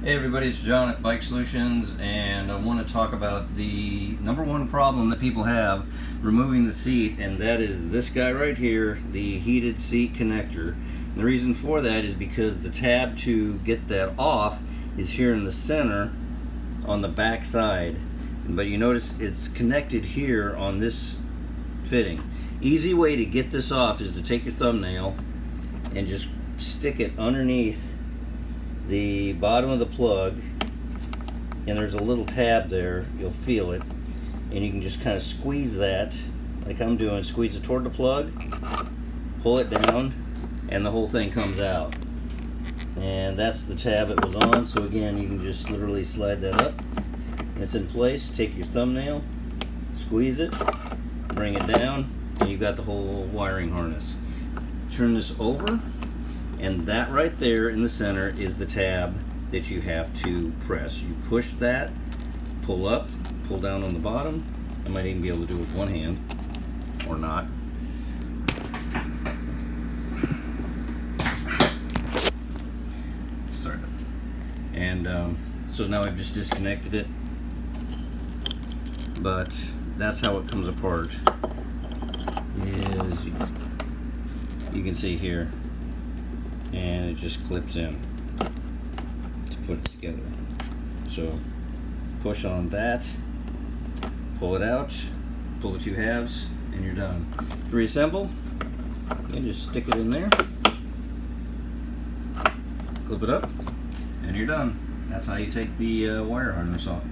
Hey everybody, it's John at Bike Solutions, and I want to talk about the #1 problem that people have removing the seat, and that is this guy right here, the heated seat connector. And the reason for that is because the tab to get that off is here in the center on the back side, but you notice it's connected here on this fitting. Easy way to get this off is to take your thumbnail and just stick it underneath the bottom of the plug, and there's a little tab there, you'll feel it, and you can just kind of squeeze that like I'm doing. Squeeze it toward the plug, pull it down, and the whole thing comes out. And that's the tab it was on. So again, you can just literally slide that up, it's in place. Take your thumbnail, squeeze it, bring it down, and you've got the whole wiring harness. Turn this over, and that right there in the center is the tab that you have to press. You push that, pull up, pull down on the bottom. I might even be able to do it with one hand, or not. Sorry. And so now I've just disconnected it, but that's how it comes apart. Is you can see here, and it just clips in to put it together. So push on that, pull it out, pull the two halves, and you're done. To reassemble, you can just stick it in there, clip it up, and you're done. That's how you take the wire harness off.